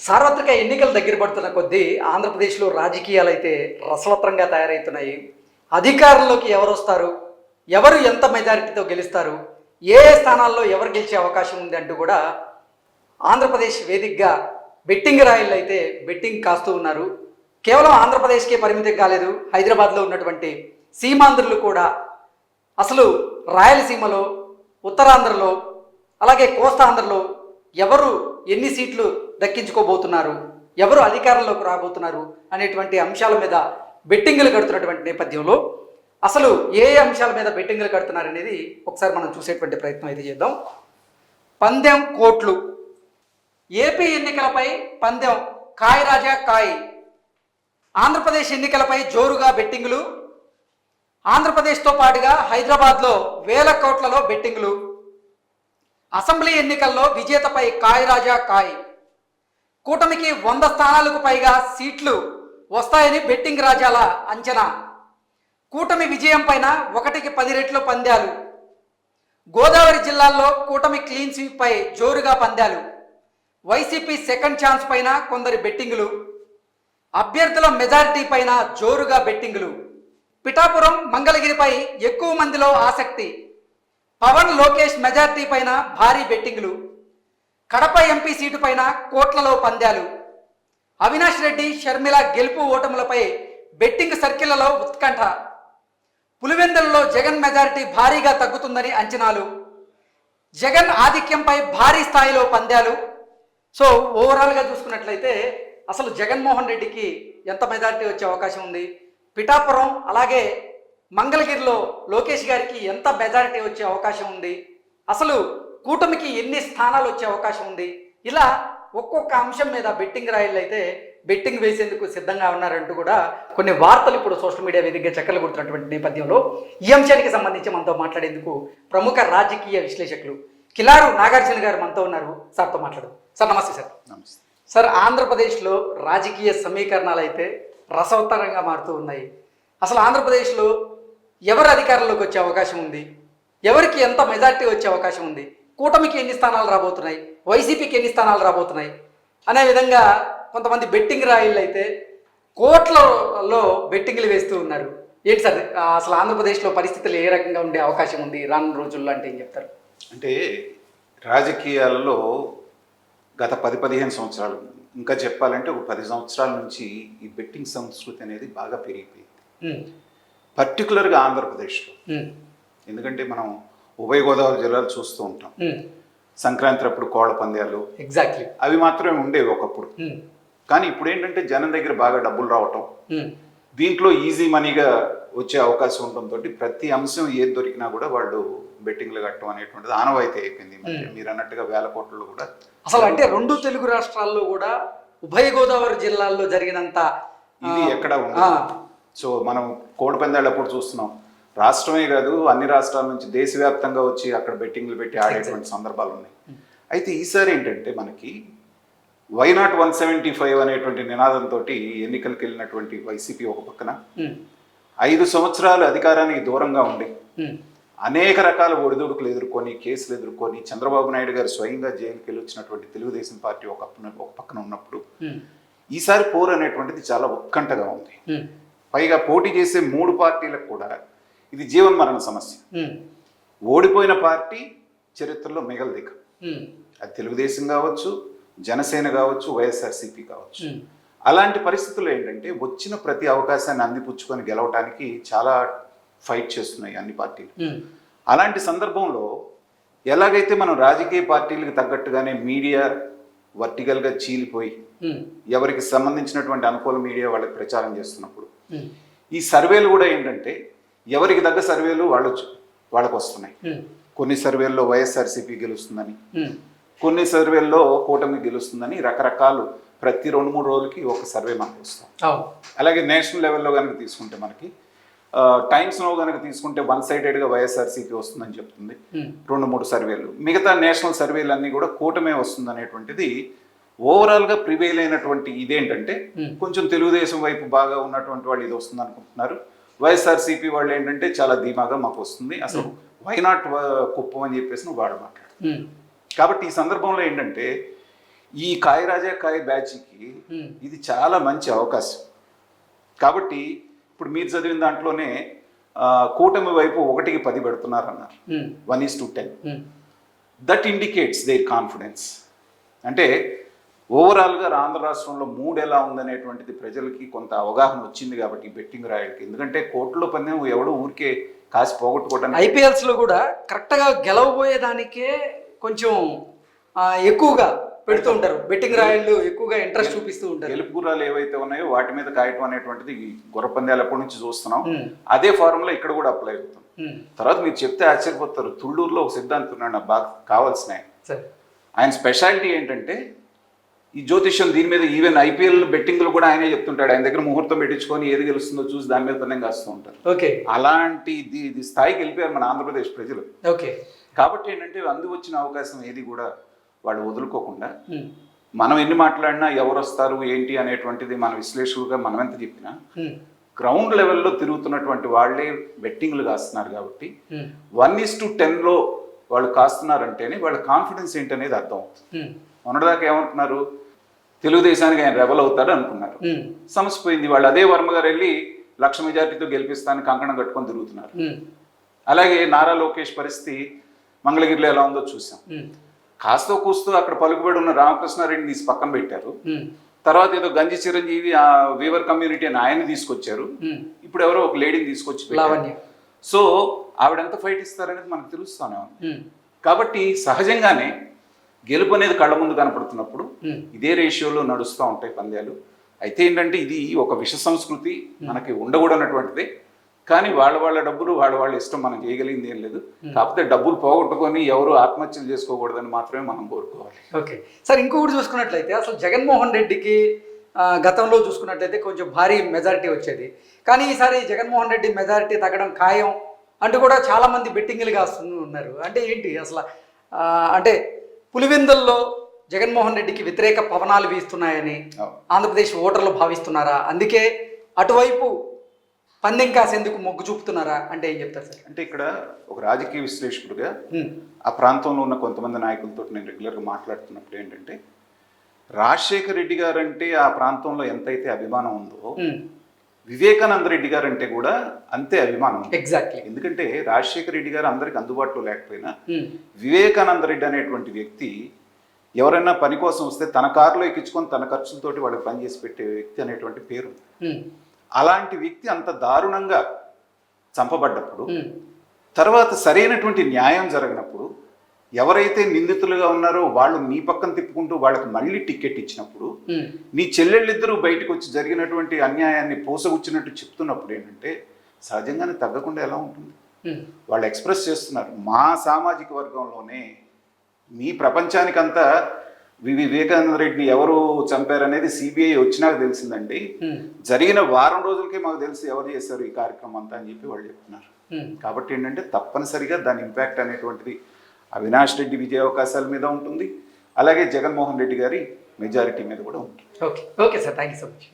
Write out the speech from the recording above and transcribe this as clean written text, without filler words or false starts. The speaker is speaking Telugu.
సార్వత్రిక ఎన్నికలు దగ్గర పడుతున్న కొద్దీ ఆంధ్రప్రదేశ్లో రాజకీయాలు అయితే రసవత్రంగా తయారవుతున్నాయి. అధికారంలోకి ఎవరు వస్తారు, ఎవరు ఎంత మెజారిటీతో గెలుస్తారు, ఏ ఏ స్థానాల్లో ఎవరు గెలిచే అవకాశం ఉంది అంటూ కూడా ఆంధ్రప్రదేశ్ వేదికగా బెట్టింగ్ రాయిళ్ళు అయితే బెట్టింగ్ కాస్తూ ఉన్నారు. కేవలం ఆంధ్రప్రదేశ్కే పరిమితం కాలేదు, హైదరాబాద్లో ఉన్నటువంటి సీమాంధ్రులు కూడా అసలు రాయలసీమలో, ఉత్తరాంధ్రలో, అలాగే కోస్తాంధ్రలో ఎవరు ఎన్ని సీట్లు దక్కించుకోబోతున్నారు, ఎవరు అధికారంలోకి రాబోతున్నారు అనేటువంటి అంశాల మీద బెట్టింగులు కడుతున్నటువంటి నేపథ్యంలో అసలు ఏ అంశాల మీద బెట్టింగులు కడుతున్నారు అనేది ఒకసారి మనం చూసేటువంటి ప్రయత్నం అయితే చేద్దాం. పందెం కోట్లు, ఏపీ ఎన్నికలపై పందెం కాయ్ రాజా కాయ్. ఆంధ్రప్రదేశ్ ఎన్నికలపై జోరుగా బెట్టింగులు. ఆంధ్రప్రదేశ్తో పాటుగా హైదరాబాద్లో వేల కోట్లలో బెట్టింగులు. అసెంబ్లీ ఎన్నికల్లో విజేతపై కాయ్ రాజా కాయ్. కూటమికి 100 స్థానాలకు పైగా సీట్లు వస్తాయని బెట్టింగ్ రాజాల అంచనా. కూటమి విజయం పైన 1కి 10 రెట్లు పందాలు. గోదావరి జిల్లాల్లో కూటమి క్లీన్ స్వీప్ పై జోరుగా పందాలు. వైసీపీ సెకండ్ ఛాన్స్ పైన కొందరి బెట్టింగులు. అభ్యర్థుల మెజారిటీ పైన జోరుగా బెట్టింగులు. పిఠాపురం, మంగళగిరిపై ఎక్కువ మందిలో ఆసక్తి. పవన్, లోకేష్ మెజారిటీ పైన భారీ బెట్టింగులు. కడప ఎంపీ సీటు పైన కోట్లలో పందాలు. అవినాష్ రెడ్డి, షర్మిల గెలుపు ఓటములపై బెట్టింగ్ సర్కిళ్లలో ఉత్కంఠ. పులివెందులలో జగన్ మెజారిటీ భారీగా తగ్గుతుందని అంచనాలు. జగన్ ఆధిక్యంపై భారీ స్థాయిలో పందాలు. సో ఓవరాల్గా చూసుకున్నట్లయితే అసలు జగన్మోహన్ రెడ్డికి ఎంత మెజారిటీ వచ్చే అవకాశం ఉంది, పిఠాపురం అలాగే మంగళగిరిలో లోకేష్ గారికి ఎంత మెజారిటీ వచ్చే అవకాశం ఉంది, అసలు కూటమికి ఎన్ని స్థానాలు వచ్చే అవకాశం ఉంది, ఇలా ఒక్కొక్క అంశం మీద బెట్టింగ్ రాయిళ్ళు అయితే బెట్టింగ్ వేసేందుకు సిద్ధంగా ఉన్నారంటూ కూడా కొన్ని వార్తలు ఇప్పుడు సోషల్ మీడియా వేదికగా చక్కర్లు కొడుతున్నటువంటి నేపథ్యంలో ఈ అంశానికి సంబంధించి మనతో మాట్లాడేందుకు ప్రముఖ రాజకీయ విశ్లేషకులు కిలారు నాగార్జున గారు మనతో ఉన్నారు. సార్తో మాట్లాడు. సార్ నమస్తే. సార్ నమస్తే. సార్, ఆంధ్రప్రదేశ్లో రాజకీయ సమీకరణాలు అయితే రసవత్తరంగా మారుతూ ఉన్నాయి. అసలు ఆంధ్రప్రదేశ్లో ఎవరు అధికారంలోకి వచ్చే అవకాశం ఉంది, ఎవరికి ఎంత మెజారిటీ వచ్చే అవకాశం ఉంది, కూటమికి ఎన్ని స్థానాలు రాబోతున్నాయి, వైసీపీకి ఎన్ని స్థానాలు రాబోతున్నాయి అనే విధంగా కొంతమంది బెట్టింగ్ రాయిళ్ళు అయితే కోట్లలో బెట్టింగ్లు వేస్తూ ఉన్నారు. ఏంటి సార్ అసలు ఆంధ్రప్రదేశ్లో పరిస్థితులు ఏ రకంగా ఉండే అవకాశం ఉంది రానున్న రోజుల్లో అంటే ఏం చెప్తారు? అంటే రాజకీయాలలో గత 10-15 సంవత్సరాలు, ఇంకా చెప్పాలంటే ఒక 10 సంవత్సరాల నుంచి ఈ బెట్టింగ్ సంస్కృతి అనేది బాగా పెరిగిపోయింది, పర్టికులర్గా ఆంధ్రప్రదేశ్లో. ఎందుకంటే మనం ఉభయ గోదావరి జిల్లాలు చూస్తూ ఉంటాం. సంక్రాంతి అప్పుడు కోళ్ల పందాలు ఎగ్జాక్ట్లీ అవి మాత్రమే ఉండేవి ఒకప్పుడు. కానీ ఇప్పుడు ఏంటంటే జనం దగ్గర బాగా డబ్బులు రావటం, దీంట్లో ఈజీ మనీగా వచ్చే అవకాశం ఉండటంతో ప్రతి అంశం ఏది దొరికినా కూడా వాళ్ళు బెట్టింగ్లు కట్టడం అనేటువంటిది ఆనవాయితీ అయిపోయింది. మీరు అన్నట్టుగా వేల కోట్లలో కూడా అసలు అంటే 2 తెలుగు రాష్ట్రాల్లో కూడా ఉభయ గోదావరి జిల్లాల్లో జరిగినంత ఇది ఎక్కడ ఉంది. సో మనం కోడి పందాలు అప్పుడు చూస్తున్నాం, రాష్ట్రమే కాదు అన్ని రాష్ట్రాల నుంచి దేశవ్యాప్తంగా వచ్చి అక్కడ బెట్టింగ్లు పెట్టి ఆడేటువంటి సందర్భాలు ఉన్నాయి. అయితే ఈసారి ఏంటంటే మనకి వైనాట్ 175 అనేటువంటి నినాదంతో ఎన్నికలకు వెళ్ళినటువంటి వైసీపీ ఒక పక్కన 5 సంవత్సరాలు అధికారానికి దూరంగా ఉండి అనేక రకాల ఒడిదుడుకులు ఎదుర్కొని, కేసులు ఎదుర్కొని, చంద్రబాబు నాయుడు గారు స్వయంగా జైలుకి వెళ్ళి వచ్చినటువంటి తెలుగుదేశం పార్టీ ఒక పక్కన ఉన్నప్పుడు ఈసారి పోరు అనేటువంటిది చాలా ఉత్కంఠగా ఉంది. పైగా పోటీ చేసే 3 పార్టీలకు కూడా ఇది జీవన్మరణ సమస్య. ఓడిపోయిన పార్టీ చరిత్రలో మిగలదిక. అది తెలుగుదేశం కావచ్చు, జనసేన కావచ్చు, వైఎస్ఆర్సీపీ కావచ్చు. అలాంటి పరిస్థితుల్లో ఏంటంటే వచ్చిన ప్రతి అవకాశాన్ని అందిపుచ్చుకొని గెలవటానికి చాలా ఫైట్ చేస్తున్నాయి అన్ని పార్టీలు. అలాంటి సందర్భంలో ఎలాగైతే మనం రాజకీయ పార్టీలకు తగ్గట్టుగానే మీడియా వర్టికల్గా చీలిపోయి ఎవరికి సంబంధించినటువంటి అనుకూల మీడియా వాళ్ళకి ప్రచారం చేస్తున్నప్పుడు ఈ సర్వేలు కూడా ఏంటంటే ఎవరికి తగ్గ సర్వేలు వాళ్ళకు వస్తున్నాయి. కొన్ని సర్వేల్లో వైఎస్ఆర్సీపీ గెలుస్తుందని, కొన్ని సర్వేల్లో కూటమి గెలుస్తుందని, రకరకాలు ప్రతి 2-3 రోజులకి ఒక సర్వే మనకు వస్తాం. అలాగే నేషనల్ లెవెల్లో కనుక తీసుకుంటే మనకి టైమ్స్ నో కనుక తీసుకుంటే 1 సైడెడ్గా వైఎస్ఆర్సీపీ వస్తుందని చెప్తుంది 2-3 సర్వేలు. మిగతా నేషనల్ సర్వేలు అన్నీ కూడా కూటమే వస్తుంది అనేటువంటిది ఓవరాల్గా ప్రివైల్ అయినటువంటి ఇదేంటంటే కొంచెం తెలుగుదేశం వైపు బాగా ఉన్నటువంటి వాళ్ళు ఇది వస్తుంది అనుకుంటున్నారు. వైఎస్ఆర్సీపీ వాళ్ళు ఏంటంటే చాలా ధీమాగా మాకు వస్తుంది, అసలు వైనాట్ కుప్పం అని చెప్పేసి వాడు మాట్లాడు. కాబట్టి ఈ సందర్భంలో ఏంటంటే ఈ కాయ రాజా కాయ బ్యాచ్కి ఇది చాలా మంచి అవకాశం. కాబట్టి ఇప్పుడు మీరు చదివిన దాంట్లోనే కూటమి వైపు 1కి 10 పెడుతున్నారన్నారు, 1:10. That indicates their confidence. అంటే ఓవరాల్గా ఆంధ్ర రాష్ట్రంలో మూడ్ ఎలా ఉందనేటువంటిది ప్రజలకి కొంత అవగాహన వచ్చింది కాబట్టి బెట్టింగ్ రాయలకి. ఎందుకంటే కోర్టులో పందెం ఎవడో ఊరికే కాసి పోగొట్టుకోవడానికి. ఐపీఎల్స్లో కూడా కరెక్ట్గా గెలవబోయేదానికే కొంచెం ఎక్కువగా పెడుతూ ఉంటారు, బెట్టింగ్ రాయళ్ళు ఎక్కువగా ఇంట్రెస్ట్ చూపిస్తూ ఉంటారు. గెలుపు గుర్రాలు ఏవైతే ఉన్నాయో వాటి మీద కాయటం అనేటువంటిది గుర్ర పందాలు ఎప్పటి నుంచి చూస్తున్నాం. అదే ఫార్ములా ఇక్కడ కూడా అప్లై అవుతుంది. తర్వాత మీరు చెప్తే ఆశ్చర్యపోతారు, తుళ్ళూరులో ఒక సిద్ధాంతం ఉన్నాడు నాకు బాగా కావాల్సిన ఆయన స్పెషాలిటీ ఏంటంటే ఈ జ్యోతిష్యం దీని మీద. ఈవెన్ ఐపీఎల్ బెట్టింగ్లు కూడా ఆయనే చెప్తుంటాడు. ఆయన దగ్గర ముహూర్తం పెట్టించుకొని ఏది గెలుస్తుందో చూసి దాని మీద పందెం కాస్తూ ఉంటారు. అలాంటి ఇది స్థాయికి వెళ్ళిపోయారు మన ఆంధ్రప్రదేశ్ ప్రజలు. కాబట్టి ఏంటంటే అందు వచ్చిన అవకాశం ఏది కూడా వాళ్ళు వదులుకోకుండా, మనం ఎన్ని మాట్లాడినా ఎవరు వస్తారు ఏంటి అనేటువంటిది మన విశ్లేషకులుగా మనం ఎంత చెప్పినా గ్రౌండ్ లెవెల్లో తిరుగుతున్నటువంటి వాళ్ళే బెట్టింగ్లు కాస్తున్నారు. కాబట్టి 1:10లో వాళ్ళు కాస్తున్నారంటేనే వాళ్ళ కాన్ఫిడెన్స్ ఏంటనేది అర్థం అవుతుంది. మొన్నటిదాకా ఏమనుకున్నారు, తెలుగుదేశానికి ఆయన రెబల్ అవుతాడు అనుకున్నారు. సమస్య పోయింది. వాళ్ళు అదే వర్మ గారు వెళ్ళి 1,00,000 మెజార్టీతో గెలిపిస్తానని కంకణం కట్టుకొని తిరుగుతున్నారు. అలాగే నారా లోకేష్ పరిస్థితి మంగళగిరిలో ఎలా ఉందో చూసాం. కాస్తో కూస్తూ అక్కడ పలుకుబడి ఉన్న రామకృష్ణారెడ్డిని తీసి పక్కన పెట్టారు. తర్వాత ఏదో గంజి చిరంజీవి ఆ వీవర్ కమ్యూనిటీ అని ఆయన్ని తీసుకొచ్చారు. ఇప్పుడు ఎవరో ఒక లేడీని తీసుకొచ్చి పెట్టారు. సో ఆవిడెంత ఫైట్ ఇస్తారనేది మనకు తెలుస్తానే ఉంది. కాబట్టి సహజంగానే గెలుపు అనేది కళ్ళ ముందు కనపడుతున్నప్పుడు ఇదే రేషియోలో నడుస్తూ ఉంటాయి పంద్యాలు. అయితే ఏంటంటే ఇది ఒక విష సంస్కృతి మనకి ఉండకూడనటువంటిది. కానీ వాళ్ళ డబ్బులు వాళ్ళ ఇష్టం, మనం చేయగలిగింది ఏం లేదు. కాకపోతే డబ్బులు పోగొట్టుకొని ఎవరు ఆత్మహత్యలు చేసుకోకూడదని మాత్రమే మనం కోరుకోవాలి. ఓకే సార్, ఇంకొకటి చూసుకున్నట్లయితే అసలు జగన్మోహన్ రెడ్డికి గతంలో చూసుకున్నట్లయితే కొంచెం భారీ మెజారిటీ వచ్చేది. కానీ ఈసారి జగన్మోహన్ రెడ్డి మెజారిటీ తగ్గడం ఖాయం అంటూ కూడా చాలామంది బెట్టింగ్లు కాస్తూ ఉన్నారు. అంటే ఏంటి అసలు, అంటే పులివెందుల్లో జగన్మోహన్ రెడ్డికి వ్యతిరేక పవనాలు వీస్తున్నాయని ఆంధ్రప్రదేశ్ ఓటర్లు భావిస్తున్నారా? అందుకే అటువైపు పందెం కాసేందుకు మొగ్గు చూపుతున్నారా అంటే ఏం చెప్తారు సార్? అంటే ఇక్కడ ఒక రాజకీయ విశ్లేషకుడిగా ఆ ప్రాంతంలో ఉన్న కొంతమంది నాయకులతో నేను రెగ్యులర్గా మాట్లాడుతున్నప్పుడు ఏంటంటే, రాజశేఖర రెడ్డి గారు అంటే ఆ ప్రాంతంలో ఎంతైతే అభిమానం ఉందో వివేకానంద రెడ్డి గారు అంటే కూడా అంతే అభిమానం. ఎగ్జాక్ట్లీ. ఎందుకంటే రాజశేఖర రెడ్డి గారు అందరికి అందుబాటులో లేకపోయినా వివేకానంద రెడ్డి అనేటువంటి వ్యక్తి ఎవరైనా పని కోసం వస్తే తన కారులో ఎక్కించుకొని తన ఖర్చులతోటి వాళ్ళకి పని చేసి పెట్టే వ్యక్తి అనేటువంటి పేరు. అలాంటి వ్యక్తి అంత దారుణంగా చంపబడ్డప్పుడు, తర్వాత సరైనటువంటి న్యాయం జరగనప్పుడు, ఎవరైతే నిందితులుగా ఉన్నారో వాళ్ళు నీ పక్కన తిప్పుకుంటూ వాళ్ళకి మళ్ళీ టికెట్ ఇచ్చినప్పుడు, నీ చెల్లెళ్ళిద్దరూ బయటకు వచ్చి జరిగినటువంటి అన్యాయాన్ని పోసగుచ్చినట్టు చెప్తున్నప్పుడు ఏంటంటే సహజంగానే తగ్గకుండా ఎలా ఉంటుంది? వాళ్ళు ఎక్స్ప్రెస్ చేస్తున్నారు, మా సామాజిక వర్గంలోనే మీ ప్రపంచానికంతా వివేకానంద రెడ్డిని ఎవరు చంపారనేది సిబిఐ వచ్చినాక తెలిసిందండి. జరిగిన వారం రోజులకే మాకు తెలిసి ఎవరు చేశారు ఈ కార్యక్రమం అంతా అని చెప్పి వాళ్ళు చెప్తున్నారు. కాబట్టి ఏంటంటే తప్పనిసరిగా దాని ఇంపాక్ట్ అనేటువంటిది అవినాష్ రెడ్డి విజయ అవకాశాల మీద ఉంటుంది, అలాగే జగన్మోహన్ రెడ్డి గారి మెజారిటీ మీద కూడా ఉంటుంది. Okay sir, thank you so much.